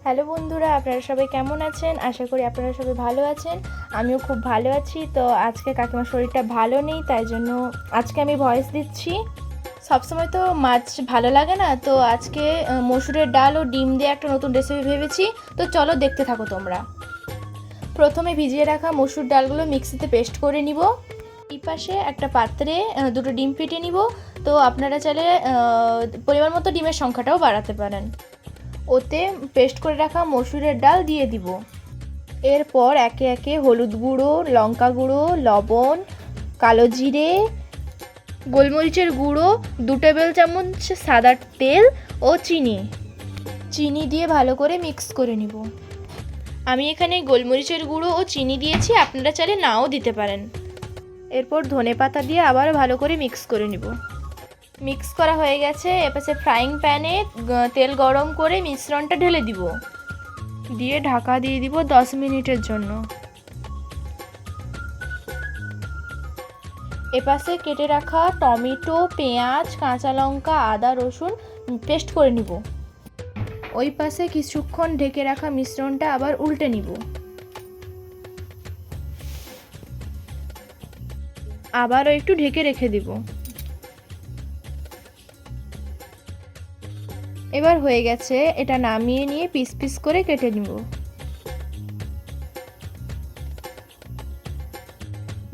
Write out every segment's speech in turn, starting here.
Hello বন্ধুরা, আপনারা সবাই কেমন আছেন? আশা করি আপনারা সবাই ভালো আছেন। আমিও খুব ভালো আছি। তো আজকে কাকিমার শরীরটা ভালো নেই, তাই জন্য আজকে আমি ভয়েস দিচ্ছি। সবসময় তো মাছ ভালো লাগে না, তো আজকে মসুরের ডাল ও ডিম দিয়ে একটা নতুন রেসিপি ভেবেছি। তো চলো দেখতে থাকো তোমরা। প্রথমে ভিজিয়ে রাখা মসুর ডালগুলো মিক্সিতে পেস্ট করে নিব। এই পাশে একটা পাত্রে দুটো ডিম ফেটে নিব। তো আপনারা চাইলে পরিমাণ মতো ডিমের সংখ্যাটাও বাড়াতে পারেন। ওতে পেস্ট করে রাখা মসুরের ডাল দিয়ে দিব। এরপর একে একে হলুদ গুঁড়ো, লঙ্কা গুঁড়ো, লবণ, কালো জিরে, গোলমরিচের গুঁড়ো, 2 টেবিল চামচ সাদা তেল ও চিনি দিয়ে ভালো করে মিক্স করে নিব। আমি এখানে গোলমরিচের গুঁড়ো ও চিনি দিয়েছি, আপনারা চাইলে নাও দিতে পারেন। এরপর ধনেপাতা দিয়ে আবার ভালো করে মিক্স করে নিব। মিক্স করা হয়ে গেছে। এপাশে ফ্রাইং প্যানে তেল গরম করে মিশ্রণটা ঢেলে দিব, দিয়ে ঢাকা দিয়ে দিব 10 মিনিটের জন্য। এপাশে কেটে রাখা টমেটো, পেঁয়াজ, কাঁচা লঙ্কা, আদা, রসুন পেস্ট করে নিব। ওই পাশে কিছুক্ষণ ঢেকে রাখা মিশ্রণটা আবার উল্টে নিব। আবারও একটু ঢেকে রেখে দিব। এবার হয়ে গেছে, এটা নামিয়ে নিয়ে পিস পিস করে কেটে নিব।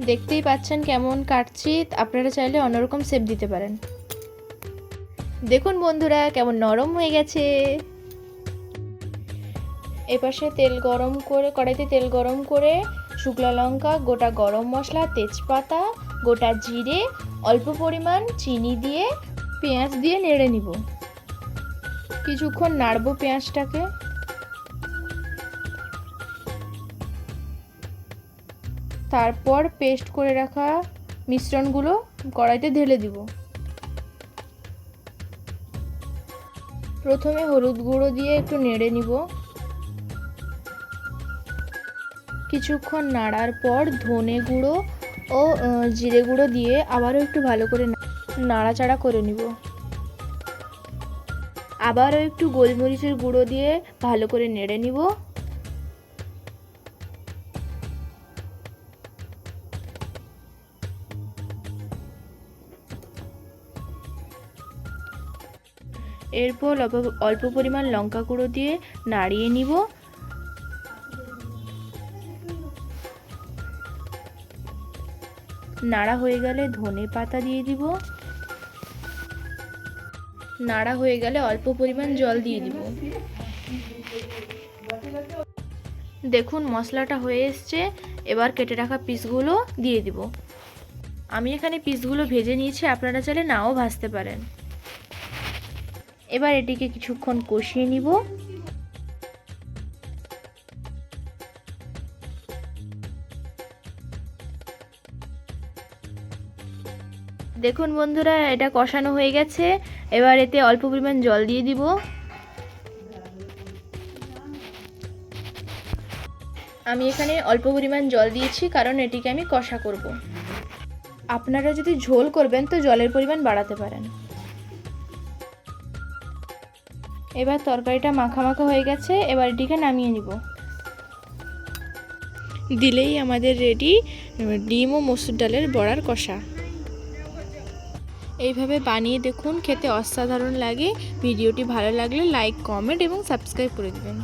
দেখতেই পাচ্ছেন কেমন কাটছি, আপনারা চাইলে অন্যরকম শেপ দিতে পারেন। দেখুন বন্ধুরা কেমন নরম হয়ে গেছে। এপাশে কড়াইতে তেল গরম করে শুকনো লঙ্কা, গোটা গরম মশলা, তেজপাতা, গোটা জিরে, অল্প পরিমাণ চিনি দিয়ে পেঁয়াজ দিয়ে নেড়ে নিব। কিছুক্ষণ নাড়বো পেঁয়াজটাকে। তারপর পেস্ট করে রাখা মিশ্রণগুলো কড়াইতে ঢেলে দিব। প্রথমে হলুদ গুঁড়ো দিয়ে একটু নেড়ে নিব। কিছুক্ষণ নাড়ার পর ধনে গুঁড়ো ও জিরে গুঁড়ো দিয়ে আবারও একটু ভালো করে নাড়াচাড়া করে নিব। আবারও একটু গোলমরিচের গুঁড়ো দিয়ে ভালো করে নেড়ে নিব। এরপর অল্প পরিমাণ লঙ্কা গুঁড়ো দিয়ে নাড়িয়ে নিব। নাড়া হয়ে গেলে ধনে পাতা দিয়ে দিব। নাড়া হয়ে গেলে অল্প পরিমাণ জল দিয়ে দিব। দেখুন মশলাটা হয়ে এসছে। এবার কেটে রাখা পিসগুলো দিয়ে দিব। আমি এখানে পিসগুলো ভেজে নিয়েছি, আপনারা চাইলে নাও ভাজতে পারেন। এবার এটিকে কিছুক্ষণ কষিয়ে নিব। দেখুন বন্ধুরা এটা কষানো হয়ে গেছে। এবার এতে অল্প পরিমাণ জল দিয়ে দিব। আমি এখানে অল্প পরিমাণ জল দিয়েছি, কারণ এটিকে আমি কষা করব। আপনারা যদি ঝোল করবেন তো জলের পরিমাণ বাড়াতে পারেন। এবার তরকারিটা মাখা মাখা হয়ে গেছে। এবার এটিকে নামিয়ে নিব। দিলেই আমাদের রেডি ডিম ও মসুর ডালের বড়ার কষা। এইভাবে বানিয়ে দেখুন, খেতে অসাধারণ লাগে। ভিডিওটি ভালো লাগলে লাইক, কমেন্ট এবং সাবস্ক্রাইব করে দেবেন।